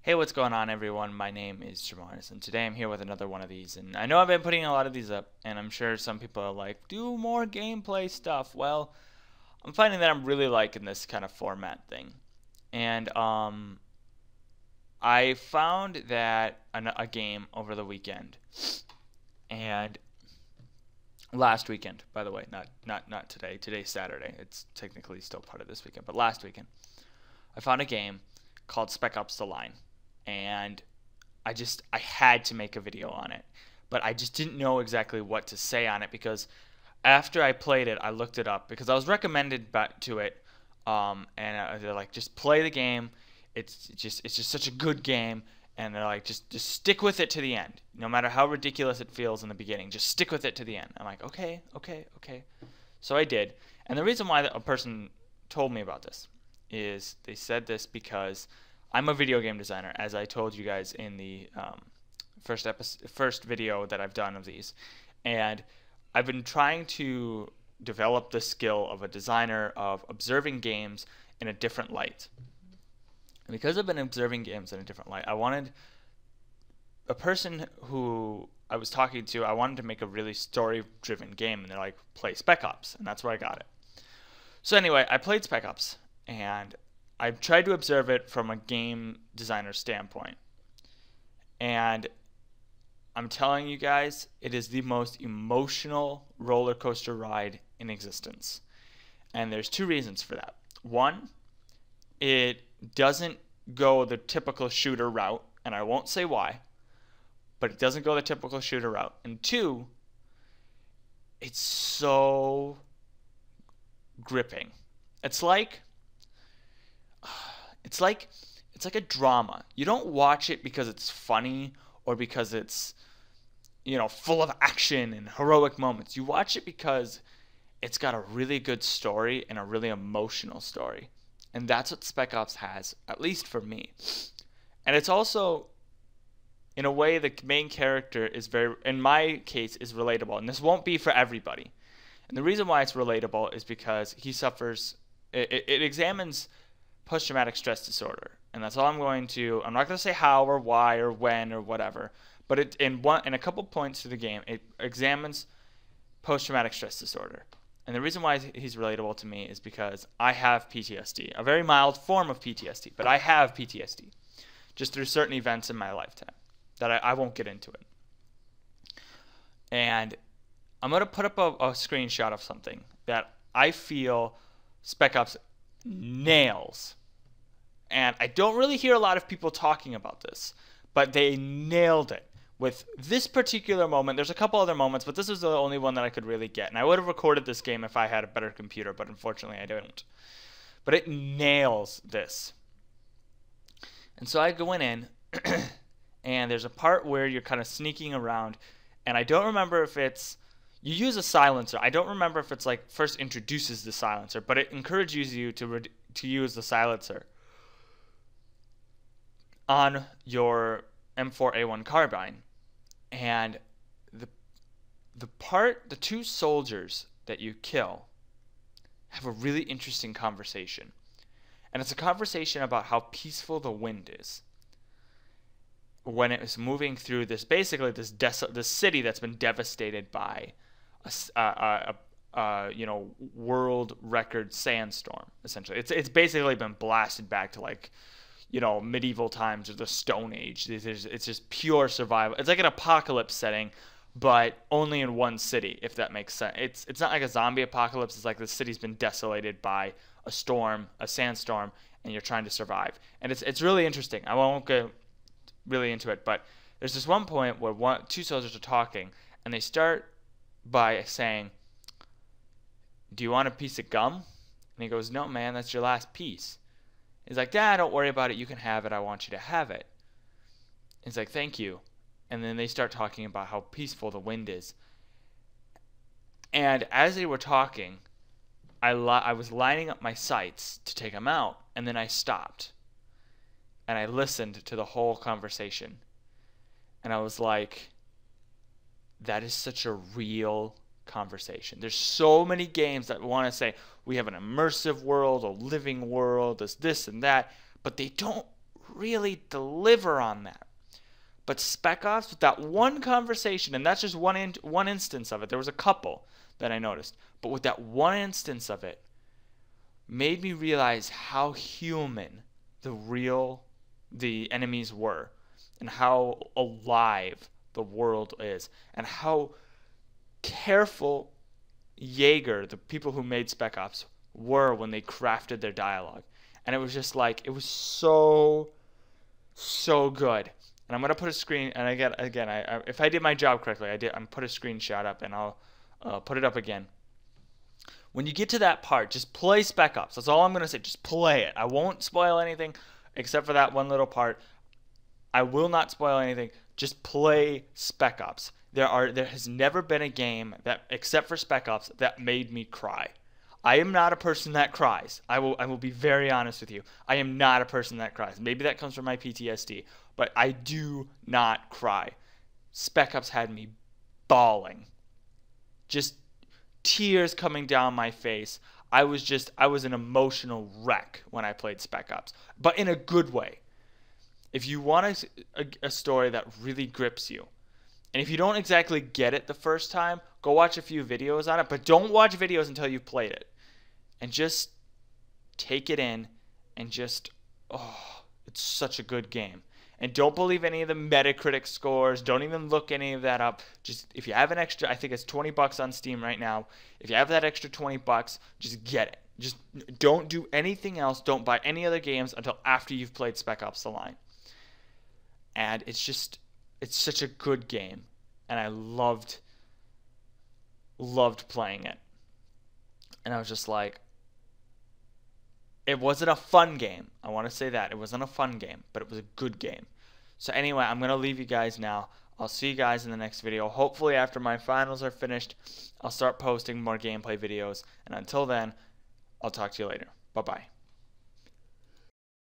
Hey, what's going on, everyone? My name is Shambles, and today I'm here with another one of these. And I know I've been putting a lot of these up, and I'm sure some people are like, do more gameplay stuff. Well, I'm finding that I'm really liking this kind of format thing. And I found that a game over the weekend, and last weekend, by the way, not today. Today's Saturday. It's technically still part of this weekend, but last weekend, I found a game called Spec Ops: The Line. And I had to make a video on it, but I just didn't know exactly what to say on it because after I played it, I looked it up because I was recommended back to it, and they're like, just play the game. It's just such a good game, and they're like, just stick with it to the end, no matter how ridiculous it feels in the beginning. Just stick with it to the end. I'm like, okay. So I did, and the reason why a person told me about this is they said this because I'm a video game designer, as I told you guys in the first video that I've done of these, and I've been trying to develop the skill of a designer of observing games in a different light. And because I've been observing games in a different light, I wanted a person who I was talking to, I wanted to make a really story-driven game, and they're like, play Spec Ops, and that's where I got it. So anyway, I played Spec Ops, and I've tried to observe it from a game designer standpoint. And I'm telling you guys, it is the most emotional roller coaster ride in existence. And there's two reasons for that. One, it doesn't go the typical shooter route, and I won't say why, but it doesn't go the typical shooter route. And two, it's so gripping. It's like a drama. You don't watch it because it's funny or because it's, full of action and heroic moments. You watch it because it's got a really good story and a really emotional story. And that's what Spec Ops has, at least for me. And it's also, in a way, the main character is in my case, is relatable. And this won't be for everybody. And the reason why it's relatable is because he suffers, it examines post-traumatic stress disorder, and that's all I'm not going to say how or why or when or whatever, but in a couple points through the game, it examines post-traumatic stress disorder. And the reason why he's relatable to me is because I have PTSD, a very mild form of PTSD, but I have PTSD, just through certain events in my lifetime that I won't get into it. And I'm going to put up a screenshot of something that I feel Spec Ops nails. And I don't really hear a lot of people talking about this, but they nailed it with this particular moment. There's a couple other moments, but this is the only one that I could really get. And I would have recorded this game if I had a better computer, but unfortunately I don't. But it nails this. And so I go in and there's a part where you're kind of sneaking around, and I don't remember if it's you use a silencer. I don't remember if it's like first introduces the silencer, but it encourages you to use the silencer on your M4A1 carbine. And the two soldiers that you kill have a really interesting conversation. And it's a conversation about how peaceful the wind is when it is moving through this city that's been devastated by world record sandstorm. Essentially, it's basically been blasted back to medieval times or the Stone Age. It's just pure survival. It's like an apocalypse setting, but only in one city, if that makes sense. It's not like a zombie apocalypse. It's like the city's been desolated by a storm, a sandstorm, and you're trying to survive. And it's really interesting. I won't go really into it, but there's this one point where two soldiers are talking, and they start by saying, "Do you want a piece of gum?" And he goes, "No, man, that's your last piece." He's like, "Dad, don't worry about it. You can have it. I want you to have it." He's like, "Thank you." And then they start talking about how peaceful the wind is. And as they were talking, I was lining up my sights to take them out, and then I stopped. And I listened to the whole conversation. And I was like, that is such a real conversation. There's so many games that want to say we have an immersive world, a living world, this and that, but they don't really deliver on that. But Spec Ops, with that one conversation, and that's just one instance of it. There was a couple that I noticed. But with that one instance of it, made me realize how human the enemies were, and how alive the world is, and how careful Jaeger, the people who made Spec Ops, were when they crafted their dialogue. And it was just like, it was so good. And I'm gonna put a screen, and again, if I did my job correctly, I'm put a screenshot up, and I'll put it up again. When you get to that part, just play Spec Ops. That's all I'm gonna say. Just play it. I won't spoil anything except for that one little part. I will not spoil anything. Just play Spec Ops. There has never been a game that, except for Spec Ops, that made me cry. I am not a person that cries. I will be very honest with you. I am not a person that cries. Maybe that comes from my PTSD, but I do not cry. Spec Ops had me bawling. Just tears coming down my face. I was an emotional wreck when I played Spec Ops, but in a good way. If you want a story that really grips you, and if you don't exactly get it the first time, go watch a few videos on it, but don't watch videos until you've played it. And just take it in, and just, it's such a good game. And don't believe any of the Metacritic scores. Don't even look any of that up. Just, if you have an extra, I think it's $20 on Steam right now. If you have that extra $20, just get it. Just don't do anything else. Don't buy any other games until after you've played Spec Ops: The Line. And it's such a good game. And I loved playing it. And I was just like, it wasn't a fun game. I want to say that. It wasn't a fun game, but it was a good game. So anyway, I'm going to leave you guys now. I'll see you guys in the next video. Hopefully after my finals are finished, I'll start posting more gameplay videos. And until then, I'll talk to you later. Bye-bye.